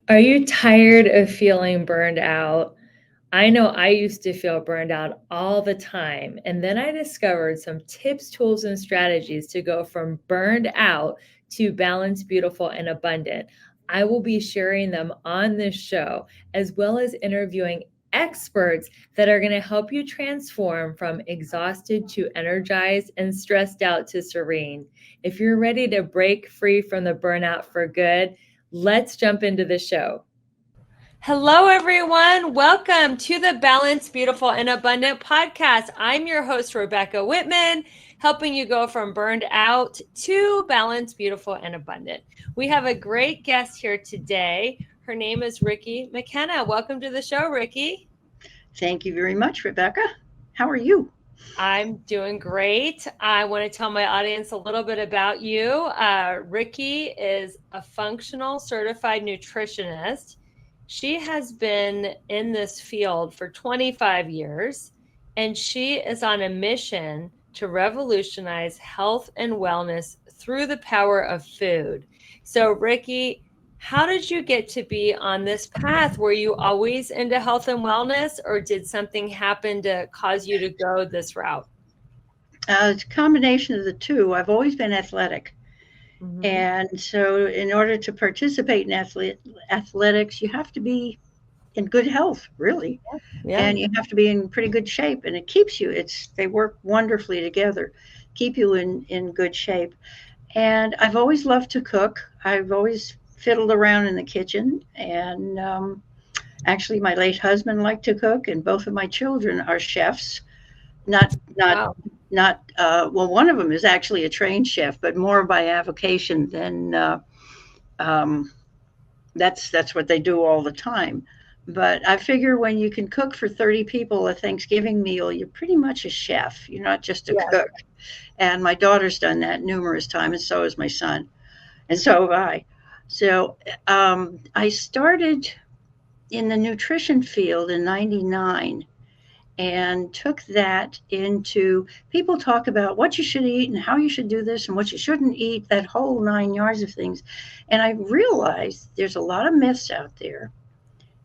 Are you tired of feeling burned out? I know I used to feel burned out all the time. And then I discovered some tips, tools, and strategies to go from burned out to balanced, beautiful, and abundant. I will be sharing them on this show, as well as interviewing experts that are going to help you transform from exhausted to energized and stressed out to serene. If you're ready to break free from the burnout for good, let's jump into the show. Hello, everyone. Welcome to the Balanced, Beautiful, and Abundant podcast. I'm your host, Rebecca Whitman, helping you go from burned out to balanced, beautiful, and abundant. We have a great guest here today. Her name is Ricki McKenna. Welcome to the show, Ricki. Thank you very much, Rebecca. How are you? I'm doing great. I want to tell my audience a little bit about you. Ricki is a functional certified nutritionist. She has been in this field for 25 years, and she is on a mission to revolutionize health and wellness through the power of food. So, Ricki, how did you get to be on this path? Were you always into health and wellness, or did something happen to cause you to go this route? It's a combination of the two. I've always been athletic. Mm-hmm. And so, in order to participate in athletics, you have to be in good health, really. Yeah. And you have to be in pretty good shape. And it keeps you, they work wonderfully together, keep you in good shape. And I've always loved to cook. I've always fiddled around in the kitchen. And actually, my late husband liked to cook, and both of my children are chefs. Not not Wow. not well, one of them is actually a trained chef, but more by avocation than um, that's what they do all the time. But I figure when you can cook for 30 people a Thanksgiving meal, you're pretty much a chef. You're not just a Yeah. cook. And my daughter's done that numerous times, and so has my son, and so have I. So I started in the nutrition field in '99 and took that into people talk about what you should eat and how you should do this and what you shouldn't eat, that whole 9 yards of things. And I realized there's a lot of myths out there.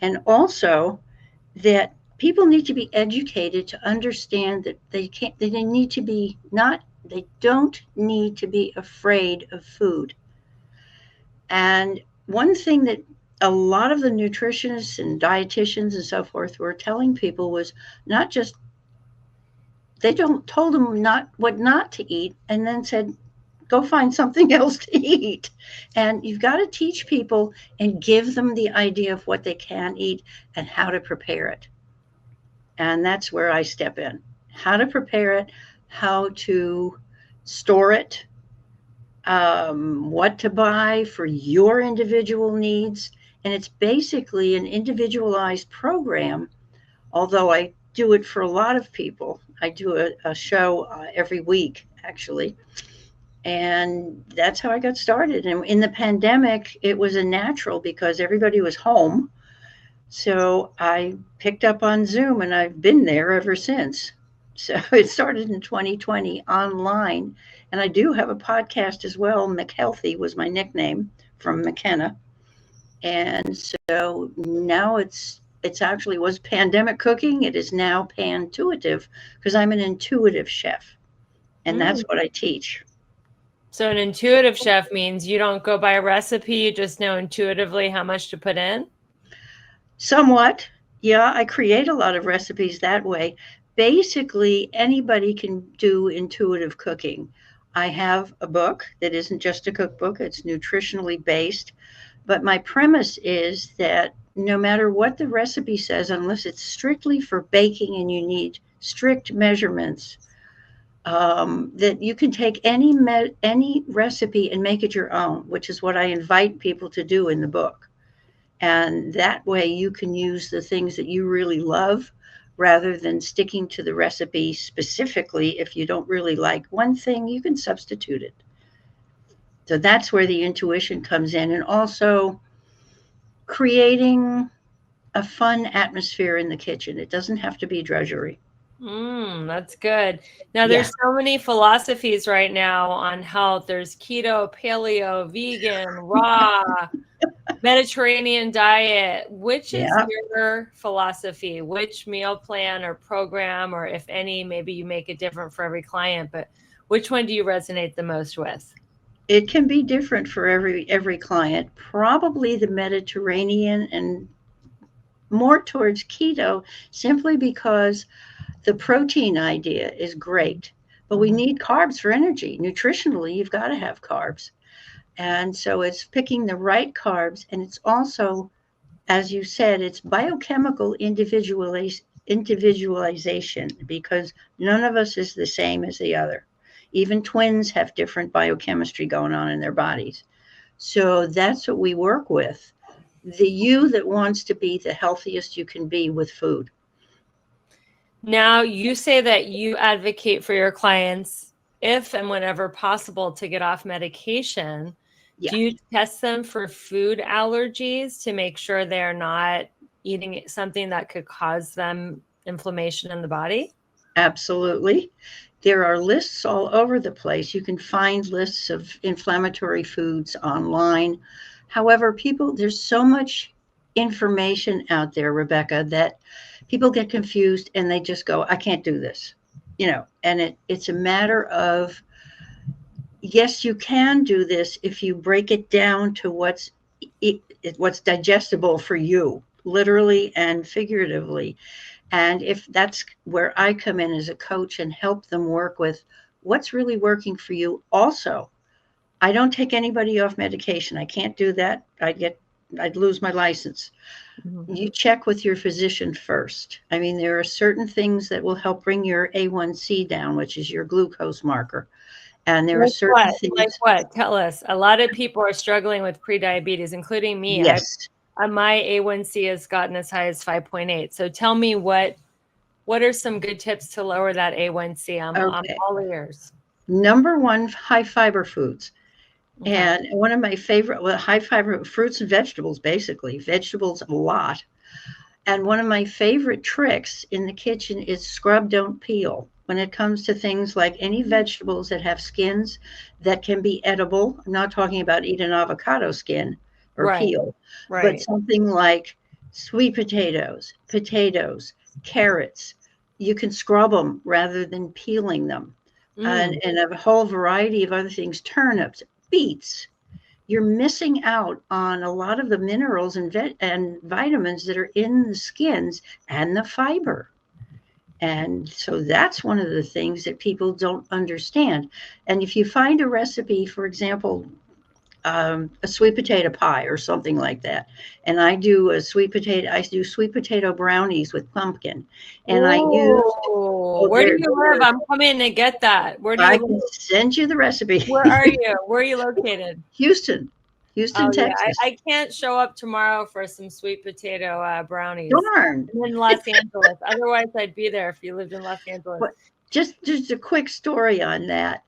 And also that people need to be educated to understand that they need to be not, they don't need to be afraid of food. And one thing that a lot of the nutritionists and dietitians and so forth were telling people was not just they don't told them not what not to eat and then said go find something else to eat. And you've got to teach people and give them the idea of what they can eat and how to prepare it. And that's where I step in. How to prepare it, how to store it, what to buy for your individual needs. And it's basically an individualized program, although I do it for a lot of people. I do a show every week, actually. And that's how I got started. And in the pandemic, it was a natural because everybody was home. So I picked up on Zoom and I've been there ever since. So it started in 2020 online. And I do have a podcast as well. McHealthy was my nickname from McKenna. And so now it's actually was pandemic cooking. It is now pantuitive because I'm an intuitive chef. And that's Mm. what I teach. So an intuitive chef means you don't go by a recipe, you just know intuitively how much to put in. Somewhat. Yeah, I create a lot of recipes that way. Basically, anybody can do intuitive cooking. I have a book that isn't just a cookbook, it's nutritionally based. But my premise is that no matter what the recipe says, unless it's strictly for baking and you need strict measurements, that you can take any recipe and make it your own, which is what I invite people to do in the book. And that way you can use the things that you really love rather than sticking to the recipe specifically. If you don't really like one thing, you can substitute it. So that's where the intuition comes in. And also creating a fun atmosphere in the kitchen. It doesn't have to be drudgery. That's good. Now, Yeah. there's so many philosophies right now on health. There's keto, paleo, vegan, raw. Mediterranean diet. Which is Yeah, your philosophy? Which meal plan or program, or if any, maybe you make it different for every client, but which one do you resonate the most with? it can be different for every client. Probably the Mediterranean and more towards keto, simply because the protein idea is great, but we Mhm. need carbs for energy. Nutritionally, you've got to have carbs. And so it's picking the right carbs. And it's also, as you said, it's biochemical individualization, because none of us is the same as the other. Even twins have different biochemistry going on in their bodies. So that's what we work with. The you that wants to be the healthiest you can be with food. Now, you say that you advocate for your clients, if and whenever possible, to get off medication. Yeah, Do you test them for food allergies to make sure they're not eating something that could cause them inflammation in the body? absolutely. There are lists all over the place. You can find lists of inflammatory foods online. However, there's so much information out there, Rebecca, that people get confused and they just go, I can't do this. And it's a matter of, yes, you can do this if you break it down to what's digestible for you, literally and figuratively. And if that's where I come in as a coach and help them work with what's really working for you. Also, I don't take anybody off medication. I can't do that. I'd lose my license. Mhm. You check with your physician first. I mean, there are certain things that will help bring your A1C down, which is your glucose marker. And there are Like certain what? Like things. what? Tell us. A lot of people are struggling with prediabetes, including me. Yes. My A1C has gotten as high as 5.8. So tell me what are some good tips to lower that A1C? I'm Okay. all ears. Number one, high fiber foods. Okay. And one of my favorite, well, high fiber fruits and vegetables, basically, vegetables a lot. And one of my favorite tricks in the kitchen is scrub, don't peel. When it comes to things like any vegetables that have skins that can be edible, I'm not talking about eat an avocado skin or Right. peel, but Right. something like sweet potatoes, carrots, you can scrub them rather than peeling them. And, Mm. and a whole variety of other things, turnips, beets, you're missing out on a lot of the minerals and vitamins that are in the skins and the fiber. And so that's one of the things that people don't understand. And if you find a recipe, for example, a sweet potato pie or something like that, and I do sweet potato brownies with pumpkin, and I use, Oh, oh, where do you live? they're I'm coming to get that. Where do you I live? can send you the Where recipe. are you? Where are you located? Houston, Oh Houston, yeah, Texas. I can't show up tomorrow for some sweet potato brownies. Darn. I'm in Los Angeles. Otherwise, I'd be there if you lived in Los Angeles. But just a quick story on that.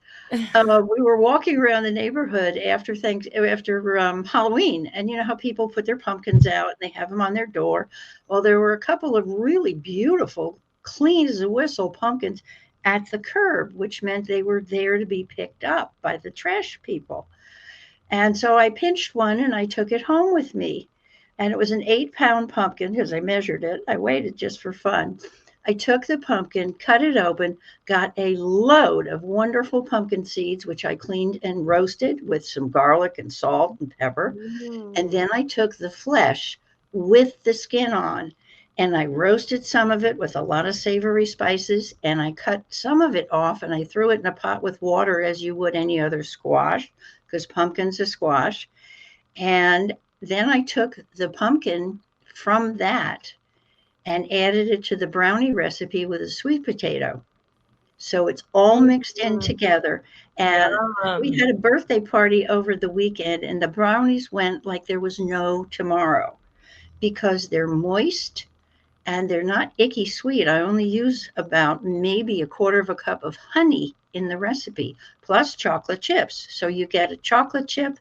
We were walking around the neighborhood after Halloween, and you know how people put their pumpkins out and they have them on their door. Well, there were a couple of really beautiful, clean as a whistle pumpkins at the curb, which meant they were there to be picked up by the trash people. And so I pinched one and I took it home with me. And it was an 8-pound pumpkin because I measured it. I weighed it just for fun. I took the pumpkin, cut it open, got a load of wonderful pumpkin seeds, which I cleaned and roasted with some garlic and salt and pepper. And Mm. then I took the flesh with the skin on and I roasted some of it with a lot of savory spices. And I cut some of it off and I threw it in a pot with water as you would any other squash, because pumpkin's a squash. And then I took the pumpkin from that and added it to the brownie recipe with a sweet potato. So it's all mixed in Mm. together. And we Yum. had a birthday party over the weekend, and the brownies went like there was no tomorrow because they're moist and they're not icky sweet. I only use about maybe a quarter of a cup of honey in the recipe, plus chocolate chips. So you get a chocolate chip,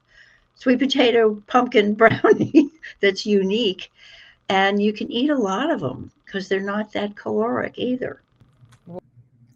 sweet potato, pumpkin brownie that's unique, and you can eat a lot of them because they're not that caloric either.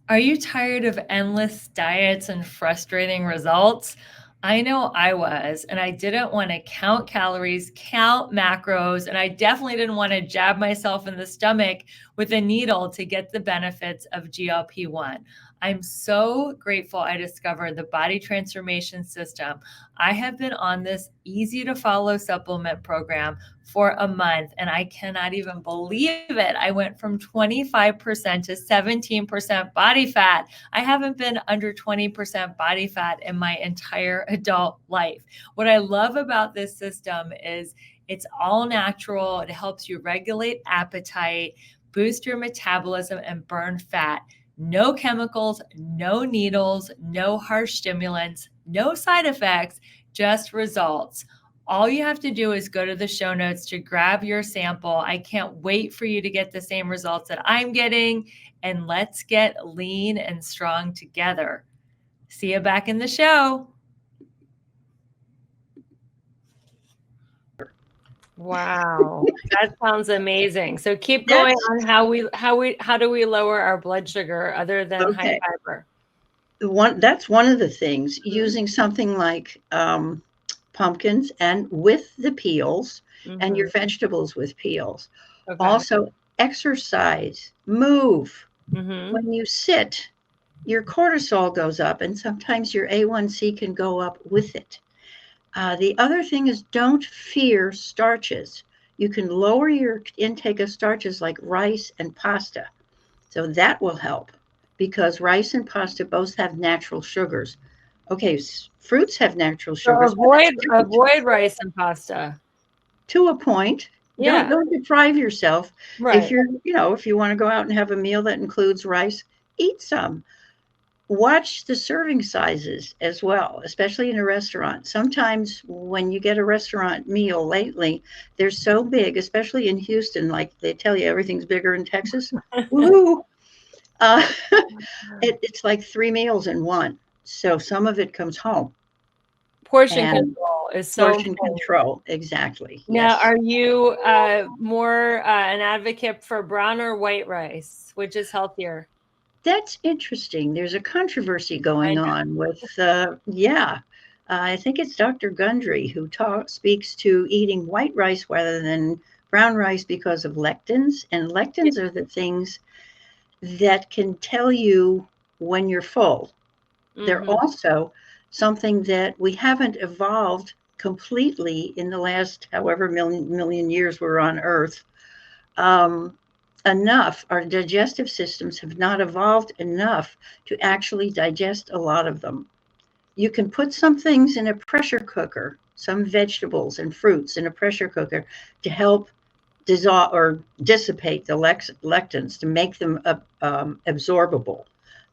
Are you tired of endless diets and frustrating results? I know I was, and I didn't want to count calories, count macros, and I definitely didn't want to jab myself in the stomach with a needle to get the benefits of GLP-1. I'm so grateful I discovered the body transformation system. I have been on this easy to follow supplement program for a month, and I cannot even believe it. I went from 25% to 17% body fat. I haven't been under 20% body fat in my entire adult life. What I love about this system is it's all natural. It helps you regulate appetite, boost your metabolism, and burn fat. No chemicals, no needles, no harsh stimulants, no side effects, just results. All you have to do is go to the show notes to grab your sample. I can't wait for you to get the same results that I'm getting, and let's get lean and strong together. See you back in the show. Wow, that sounds amazing. So keep going That's on how do we lower our blood sugar other than high okay. fiber? That's one of the things, using something like pumpkins and with the peels, and Mm-hmm. your vegetables with peels. Okay. Also, exercise, move. Mm-hmm. When you sit, your cortisol goes up, and sometimes your A1C can go up with it. The other thing is, don't fear starches. You can lower your intake of starches like rice and pasta. So that will help, because rice and pasta both have natural sugars. Okay, fruits have natural So sugars, but that's different. avoid rice and pasta. To a point. Don't Yeah, don't deprive yourself. If right. you're, if you want to go out and have a meal that includes rice, eat some. Watch the serving sizes as well, especially in a restaurant. Sometimes when you get a restaurant meal lately, they're so big, especially in Houston, like they tell you everything's bigger in Texas. Woohoo! Uh, it's like three meals in one. So some of it comes home, Portion and control is so portion important. control. Exactly. Now, Yes. are you more an advocate for brown or white rice? Which is healthier? That's interesting. There's a controversy I going know. on with, yeah. I think it's Dr. Gundry who speaks to eating white rice rather than brown rice because of lectins. And lectins are the things that can tell you when you're full. They're Mm-hmm. also something that we haven't evolved completely in the last however million years we're on Earth. Um, enough, our digestive systems have not evolved enough to actually digest a lot of them. You can put some things in a pressure cooker, some vegetables and fruits in a pressure cooker, to help dissolve or dissipate the lectins, to make them absorbable.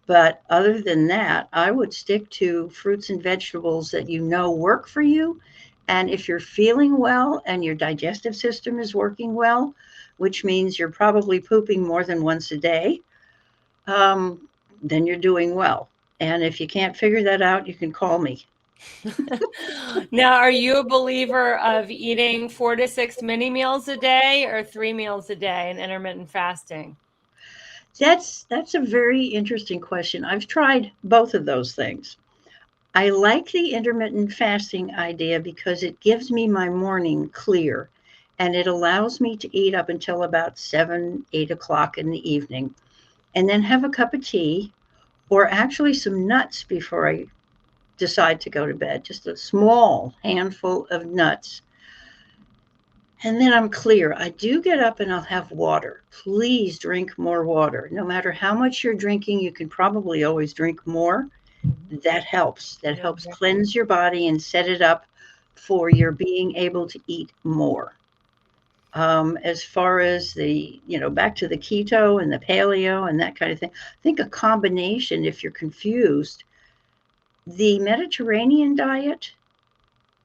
But other than that, I would stick to fruits and vegetables that you know work for you. And if you're feeling well and your digestive system is working well, which means you're probably pooping more than once a day, then you're doing well. And if you can't figure that out, you can call me. Now, are you a believer of eating 4 to 6 mini meals a day or 3 meals a day in intermittent fasting? That's a very interesting question. I've tried both of those things. I like the intermittent fasting idea because it gives me my morning clear, and it allows me to eat up until about 7, 8 o'clock in the evening, and then have a cup of tea or actually some nuts before I decide to go to bed, just a small handful of nuts. And then I'm clear. I do get up and I'll have water. Please drink more water. No matter how much you're drinking, you can probably always drink more. That helps. That helps cleanse your body and set it up for your being able to eat more. As far as back to the keto and the paleo and that kind of thing, I think a combination, if you're confused, the Mediterranean diet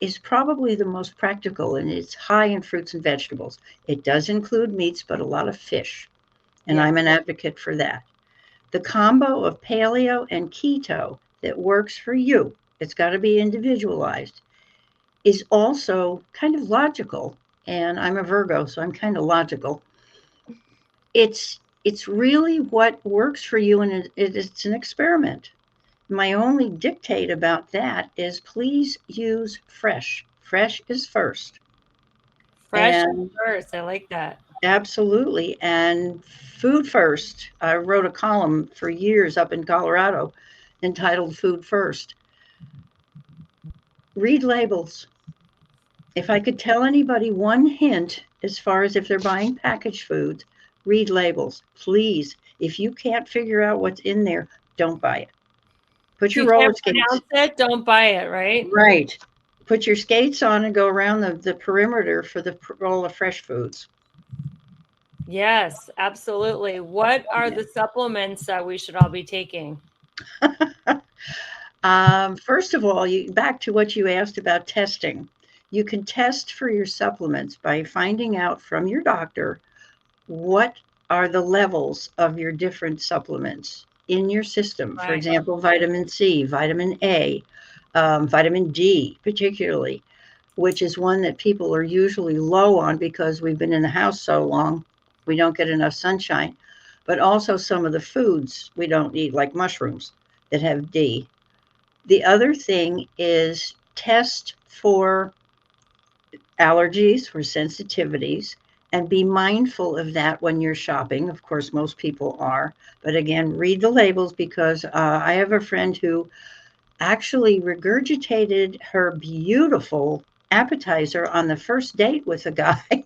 is probably the most practical, and it's high in fruits and vegetables. It does include meats, but a lot of fish, and Yeah. I'm an advocate for that. The combo of paleo and keto that works for you, it's got to be individualized, is also kind of logical. And I'm a Virgo, so I'm kind of logical. It's really what works for you, and it's an experiment. My only dictate about that is please use fresh. Fresh is first. Fresh And first. I like that. absolutely. And food first. I wrote a column for years up in Colorado entitled Food First. Read labels. If I could tell anybody one hint as far as if they're buying packaged foods, read labels. Please, if you can't figure out what's in there, don't buy it. Put If your you roller can't skates. pronounce it, don't buy it, right? Right. Put your skates on and go around the perimeter for all the fresh foods. Yes, absolutely. What are the supplements that we should all be taking? First of all, back to what you asked about testing. You can test for your supplements by finding out from your doctor what are the levels of your different supplements in your system. For Right. example, vitamin C, vitamin A, vitamin D, particularly, which is one that people are usually low on because we've been in the house so long, we don't get enough sunshine. But also some of the foods we don't eat, like mushrooms that have D. The other thing is test for allergies or sensitivities and be mindful of that when you're shopping. Of course, most people are. But again, read the labels because I have a friend who actually regurgitated her beautiful appetizer on the first date with a guy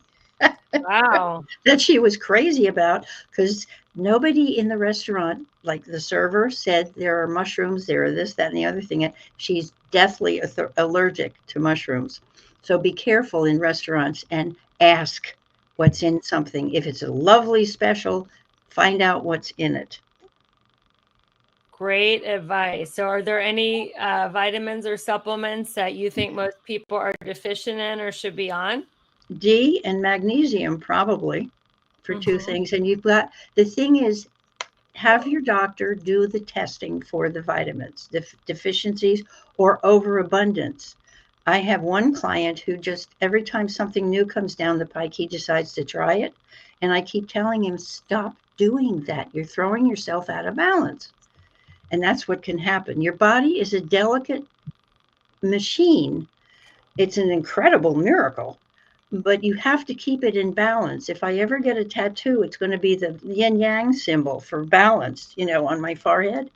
Wow. that she was crazy about because nobody in the restaurant, like the server, said there are mushrooms, there are this, that, and the other thing. And she's deathly allergic to mushrooms. So be careful in restaurants and ask what's in something. If it's a lovely special, find out what's in it. Great advice. So, are there any vitamins or supplements that you think most people are deficient in or should be on? D and magnesium, probably, for two Hmm. things. And you've got the thing is, have your doctor do the testing for the vitamins, deficiencies or overabundance. I have one client who just every time something new comes down the pike, he decides to try it. And I keep telling him, stop doing that. You're throwing yourself out of balance. And that's what can happen. Your body is a delicate machine. It's an incredible miracle, but you have to keep it in balance. If I ever get a tattoo, it's going to be the yin yang symbol for balance, on my forehead,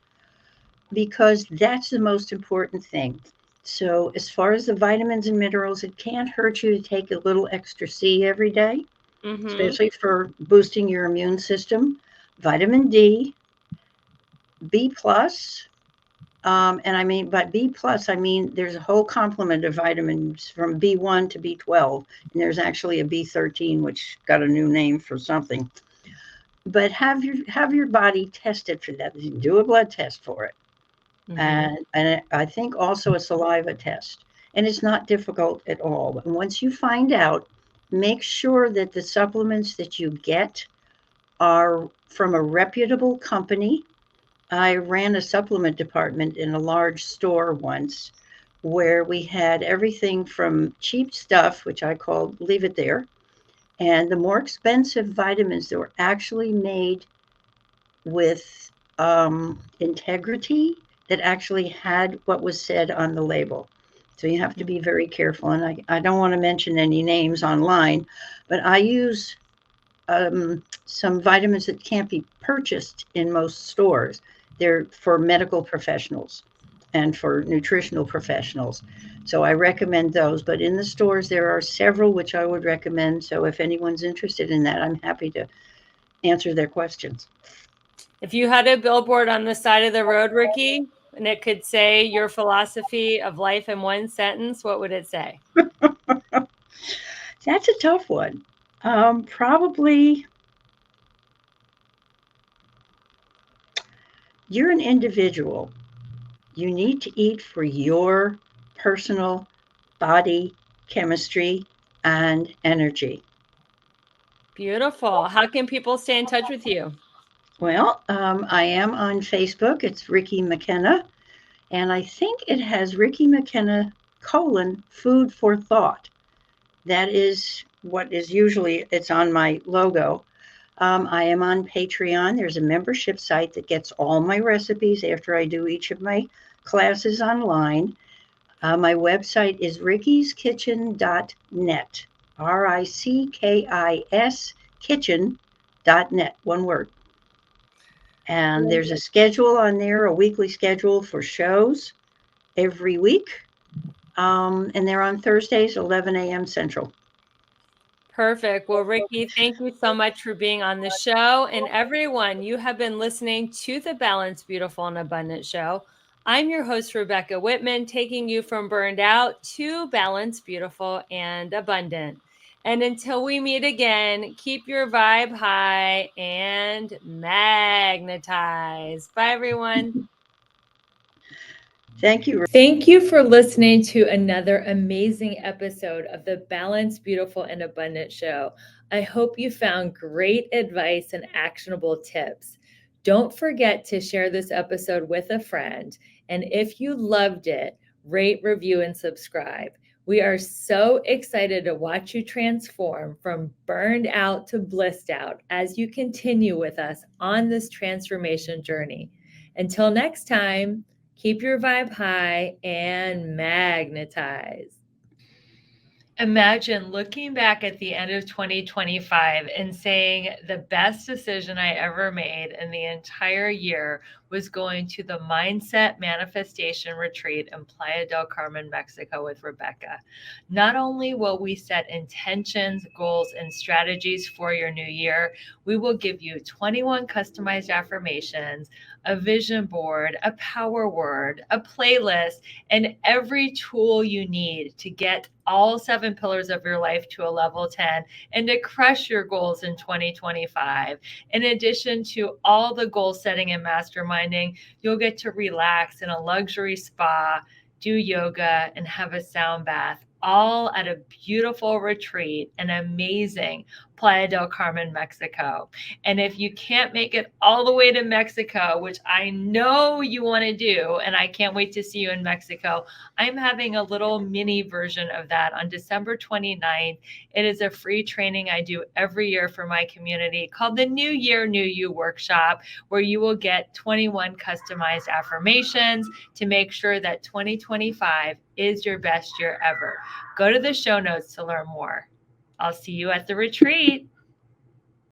because that's the most important thing. So, as far as the vitamins and minerals, it can't hurt you to take a little extra C every day, Hmm. especially for boosting your immune system. Vitamin D, B plus, and I mean, by B plus, I mean there's a whole complement of vitamins from B1 to B12, and there's actually a B13, which got a new name for something. But have your body tested for that. Do a blood test for it, Hmm. and I think also a saliva test. And it's not difficult at all. And once you find out, make sure that the supplements that you get are from a reputable company. I ran a supplement department in a large store once where we had everything from cheap stuff, which I called leave it there, and the more expensive vitamins that were actually made with integrity that actually had what was said on the label. So you have to be very careful. And I don't want to mention any names online, but I use some vitamins that can't be purchased in most stores. They're for medical professionals and for nutritional professionals. So I recommend those. But in the stores, there are several which I would recommend. So if anyone's interested in that, I'm happy to answer their questions. If you had a billboard on the side of the road, Ricki, and it could say your philosophy of life in one sentence, what would it say? That's a tough one. Probably you're an individual. You need to eat for your personal body chemistry and energy. Beautiful. How can people stay in touch with you? Well, I am on Facebook. It's Ricki McKenna, and I think it has Ricki McKenna food for thought. That is what is usually it's on my logo. I am on Patreon. There's a membership site that gets all my recipes after I do each of my classes online. My website is rickiskitchen.net. RICKIS kitchen.net, one word. And there's a schedule on there, a weekly schedule for shows every week. And they're on Thursdays, 11 a.m. Central. Perfect. Well, Ricki, thank you so much for being on the show. And everyone, you have been listening to the Balanced, Beautiful, and Abundant show. I'm your host, Rebecca Whitman, taking you from burned out to balanced, beautiful, and abundant. And until we meet again, keep your vibe high and magnetize. Bye, everyone. Thank you. Thank you for listening to another amazing episode of the Balanced, Beautiful, and Abundant show. I hope you found great advice and actionable tips. Don't forget to share this episode with a friend. And if you loved it, rate, review, and subscribe. We are so excited to watch you transform from burned out to blissed out as you continue with us on this transformation journey. Until next time, keep your vibe high and magnetize. Imagine looking back at the end of 2025 and saying the best decision I ever made in the entire year was going to the Mindset Manifestation Retreat in Playa del Carmen, Mexico with Rebecca. Not only will we set intentions, goals, and strategies for your new year, we will give you 21 customized affirmations, a vision board, a power word, a playlist, and every tool you need to get all 7 pillars of your life to a level 10 and to crush your goals in 2025. In addition to all the goal setting and masterminding, you'll get to relax in a luxury spa, do yoga, and have a sound bath, all at a beautiful retreat, an amazing Playa del Carmen, Mexico. And if you can't make it all the way to Mexico, which I know you want to do, and I can't wait to see you in Mexico, I'm having a little mini version of that on December 29th. It is a free training I do every year for my community called the New Year, New You workshop, where you will get 21 customized affirmations to make sure that 2025 is your best year ever. Go to the show notes to learn more. I'll see you at the retreat.